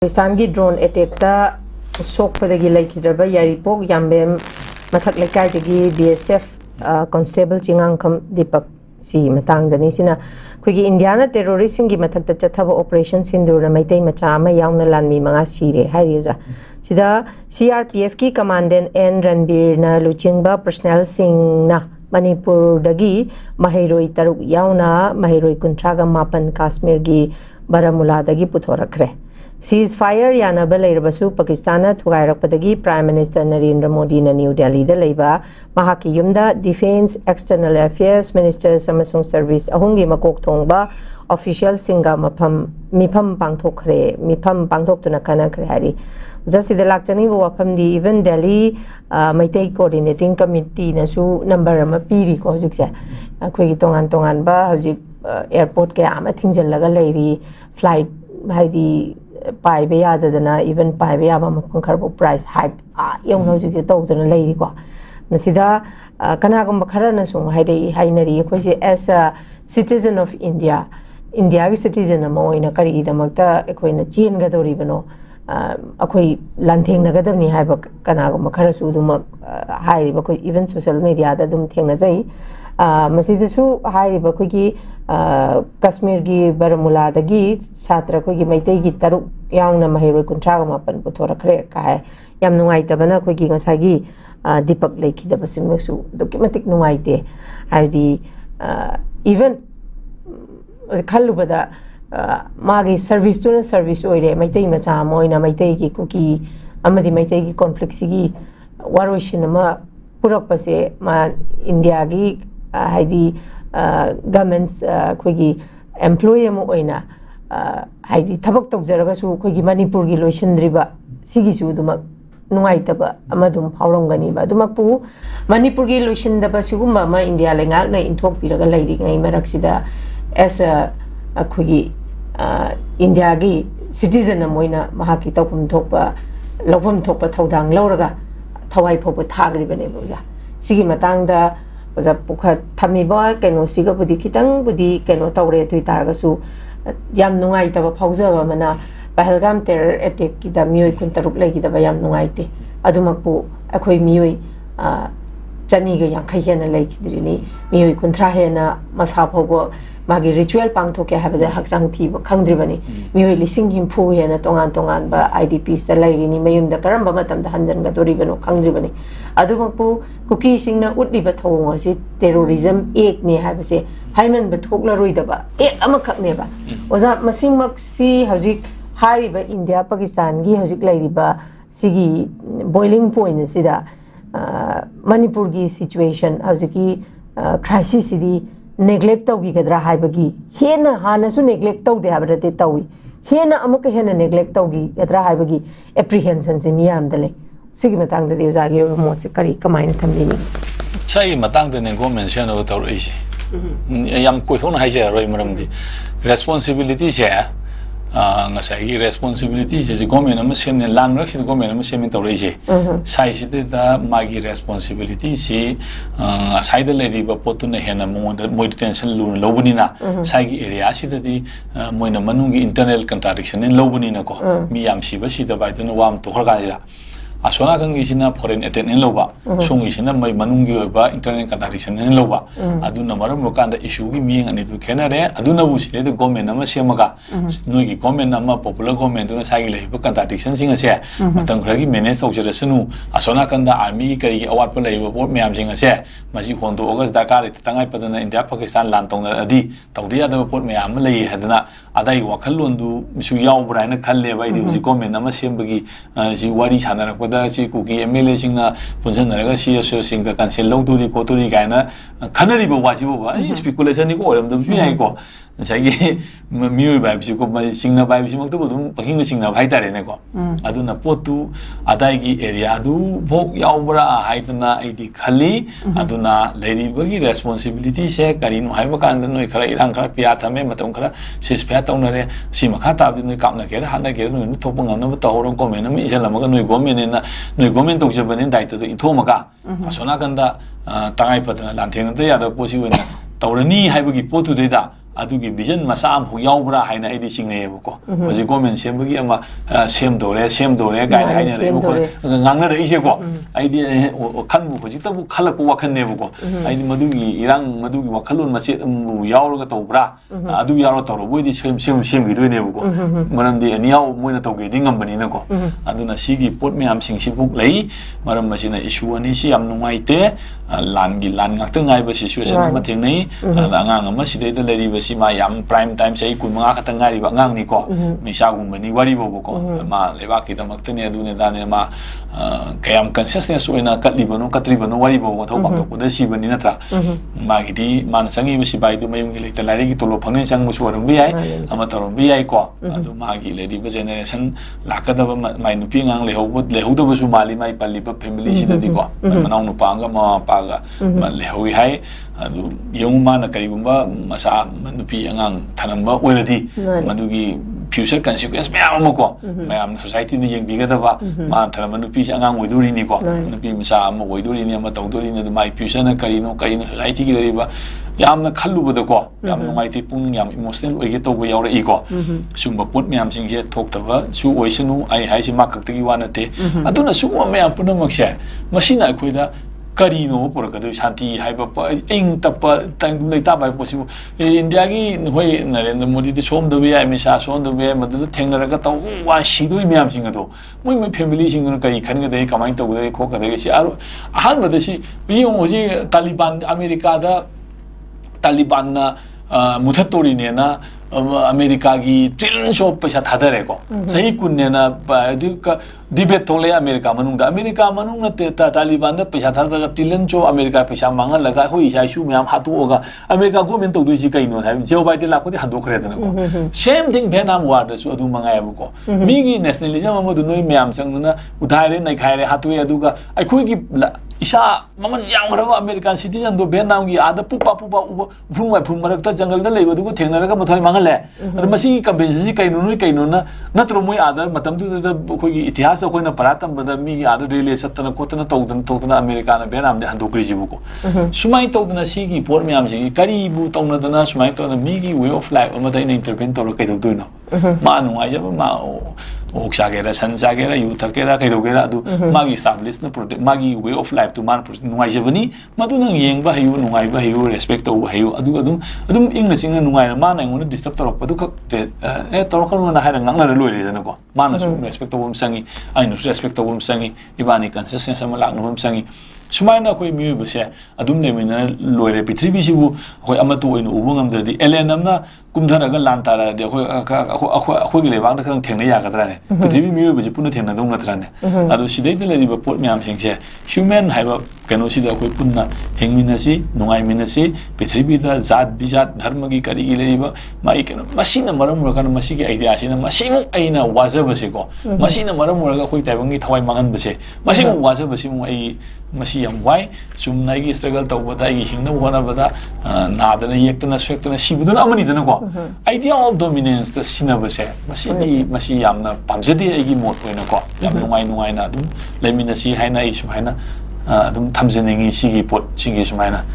Pakistan की drone attack ta sok padagi Leikhidrde yaripok yambem mathak lekai dagi BSF constable chingangkham Deepak si matang dani sina kuigi India na terrorist singi mathak ta chathaba operation sindur na Meitei Macha ama Yaona Lalmi Manga sire hairiuja sida CRPF ki commandant N Ranbir na luchingba personnel sing na Manipur Dagi mahiroi taruk Yaona mahiroi kuntraga mapan Kashmir gi Baramulla dagi puthorakre ceasefire yanaba leirabasu Pakistan thugairappadagi Prime Minister Narendra Modi na New Delhi da leiba mahaki yumda Defense External Affairs Ministers amasung Service ahungi makok thongba official singa mifam pangthoktuna kanakre hari jasida lakchani wafam di even Delhi Meitei coordinating committee na su number ama piri ko hojikse akhoi tongan ba hojik airport ke ama thingjallaga leiri flight haidi pai be yadadana even pai be yaba mafam kharbo price hike yong hojik je tawdana leiri ko masida kanagum kharana sung haidei hainari akhoi as a citizen of India gi citizen ama oina kari damakta akhoi na chen ga dori bano akhoi lantheng nagadamni haiba kanagum kharasu dum hairiba khoi even social media da dum thengna jai masidasu hairiba khoi gi Kashmir gi Baramulla dagi satra khoi gi Meitei gi taruk yauna mahiroi kuntraga mapan puthorakre kai yam nungai tabana khoi gi ngasai gi Deepak Leikhidrde basimsu documentic nungai te haidi even khalubada magi service to service oire Meitei Macha moina Meitei gi kuki amadi Meitei gi conflict sigi waroshin ma purakpase ma India gi haidi governments khoi employee mo oina haidi thabak tawjaraga su khoi Manipur gi loisindriba sigi su dumak nungaitaba amadum phawramgani ba dumakpu Manipur gi loisindaba sigumba ma India lenga na inthok piraga leiri ngai maraksida as a khoi India gi citizen amoina mahaki tawpum thokpa lawpam thokpa thodang lawraga thawai phopa thagri bane boja sigi matangda oja pukha thamiba keno siga budi kitang budi keno tawre tui targa su yam nungai taba phawjaba mana Pahalgam terror attack ki da mioi kun taruk legi da yam nungai te adumakpu akhoi mioi chani ga yankhai hena Leikhidrde ni mioi kunthra hena masa phobo magi ritual pangthoke habada hakjang thi khangdribani mioi lising himpu hena tongan ba IDPs da lairi ni mayum da karamba matam da hanjan ga dori bano khangdribani adumakpu kuki singna utliba thong asi terrorism ek ni habase haiman ba thokla roida ba ek amakhak ne ba oza masing maksi hajik hariba India Pakistan gi hojik lairiba sigi boiling point sida Manipur gi situation hojiki crisis sidi neglect tawgi gadra haibagi hena hana su neglect tawde habrate tawi hena amuk hena neglect tawgi gadra haibagi apprehension se miyam dale sigi matang da deuza gi mo se kari kamain thambini chai matang da ne go mention o tawri si yam koi thona haije roi maramdi responsibility se ngasai responsibility je government ama semne land rak si government ama semin tawrei je sai si da magi responsibility si sai da lady ba potuna hena mo detention lu lobuni na sai gi area si da di moina manungi internal contradiction en lobuni na ko mi yam si ba si da ba dun wam to khar ga asona kang isina foreign attack en loba song isina mai manungi ba internal contradiction en loba aduna maram lokanda issue gi mieng ani du khenare aduna bu sile de government ama semaga noi gi government ama popular government na sai gi ba contradiction singa se matang khra gi manage tawjara sunu asona kanda army kari gi awat pa leiba port myam singa se masi hondo august dakar tangai padana India Pakistan lan tong adi tawdiya da port myam lei hadana adai wakhallon du su yaw braina khalle ba idi ji government ama sembagi ji wari sanara da si kuki MLA singna punjanaraga CSO singa cancel lawduri koturi gaina khanari bo wasi bo ba speculation ni ko oram dum su yai ko sai mioi ba bi ko ma singna ba bi mak to dum paking singna bhai tare ne ko aduna potu adai gi area adu bok yaubra haidna id khali aduna leri bagi responsibility se karin hai ba kan noi khara irang khara pia thame matam khara sis pia tawnare si makha tab noi kapna ke hana ke noi thopang ngam na ta horon ko men na isala maga noi government na noi government to jabane dai to inthomaga asona kanda tangai patana lantheng ta ya da posi wena tawrani haibagi potu deida adugi vision masam hu yaubra haina aidi singne buko hoji government sembagi ama sem dore guide haina re buko ngangna re ise ko aidi khan bu hoji tabu khalak bu wakhan ne buko aidi madugi irang madugi wakhalun maset yauraga tawbra adu yauro tawro boidi sem gi roi ne buko maram di aniyaw moina tawge dingam bani na ko aduna sigi pot me am sing sibuk lei maram masina issue ani si am nungai te lan ngak ta ngai ba situation ma theng nei angang ama sidai da leri si ma yam prime time sei kun mga kata ngari ba ngang ni ko misa gum bani wari bo ko ma leba ki da mak tene adu ne da ne ma kayam consciousness oina katli bano katri bano wari bo ko thau bang to da si bani na tra ma gi di man sangi ba si bai du mayung gi le ta lari gi tolo phang chang mu suwarum bi ai ama tarum bi ai ko adu ma gi le di ba generation lakada ba mai nu pi ngang le ho da ba su mali mai pali ba family si da di ko manau nu pa nga ma pa ga man le ho hai adu yung ma na kari gumba masa manupi angang thanamba oiradi madugi future consequence mayam ko mayam society ni yeng biga da ba ma thanamba nupi angang oiduri ni ko nupi masa am oiduri ni am tawduri ni mai future na kari no society gi lari ba yam na khallu ba da ko yam no mai ti pung yam emotional oige to ba yaura i ko sumba put mayam sing je thok ta ba su oisanu ai hai si ma khak ti wa na te aduna su ma mayam puna mak se masina khoi da karino por ka do shanti hai ba ing tap tang nei ta ba possible india gi hoi narendra modi de som do be ai misa som do be madu thengna ra ka taw wa shi do myam sing do moi family sing no kai khan ga de kamai to de ko ka de si aru ahan ba de si hoji taliban america da taliban na muthatori ne na America gi trillion shop paisa thadare ko sahi kunne na debate thole America manung na Taliban da paisa thadara trillion cho America paisa manga laga hoi isai su myam hatu oga America government to duji kai no ha Joe Biden la ko di hando khre da ko same thing Vietnam war da su adu manga ya ko mi gi nationalism amadu noi myam sang na udhaire nai khaire hatu adu ga ai khoi gi isa maman yang graba American citizen do Vietnam gi ada pupa phum marak ta jungle da leiba du ko thengna ra ka mathoi mangal le ad masi compensation kai no na natro moi ada matam du da khoi gi itihas da khoi na paratam ba da mi gi ada rele satna khotna tawdana America na Vietnam de hando kri jibu ko sumai tawdana si gi por myam si kari bu tawna dana sumai tawna mi gi way of life ama da ina intervene to kai do no ma nu ai jaba ma oksa gera san sa gera yu thakera kai do gera du magi establish na protect magi way of life to man nuai jabani madu nang yeng ba hayu nuai ba hayu respect to hayu adum ingna singa nuai na man ngona disturb torok padu khak te torok na haira ngang na loi le na ko man su respect to bum sangi ai no respect to bum sangi ibani consciousness ama lak no bum sangi sumaina koi mi bu se adum ne mina loi re pitribi si bu koi amatu oin ubung am de lnm na kumthara ga lantara de khoi gi le bang da khang thengna ya ga tra ne pitribi mi bu ji puna thengna dong na tra ne adu sidai de le ba pot myam sing se human haiba kano si da koi punna hengmina si nungai mina si pitribi da zat bijat dharma gi kari gi le ba mai kano masina maram ra kana masi gi idea sina masimu aina wajaba se ko masina maram ra ga khoi taibang gi thawai mangan ba se masimu wajaba si mu ai masi yam wai sum nai gi struggle taw ba dai gi hingna wana ba da na da na yektana swekna sibudun amani da na ko idea of dominance da sina ba se masi yam na pamjadi ai gi mot poina ko yam nungai na dum lemina si haina ai su haina dum thamjeningi sigi pot sigi sumaina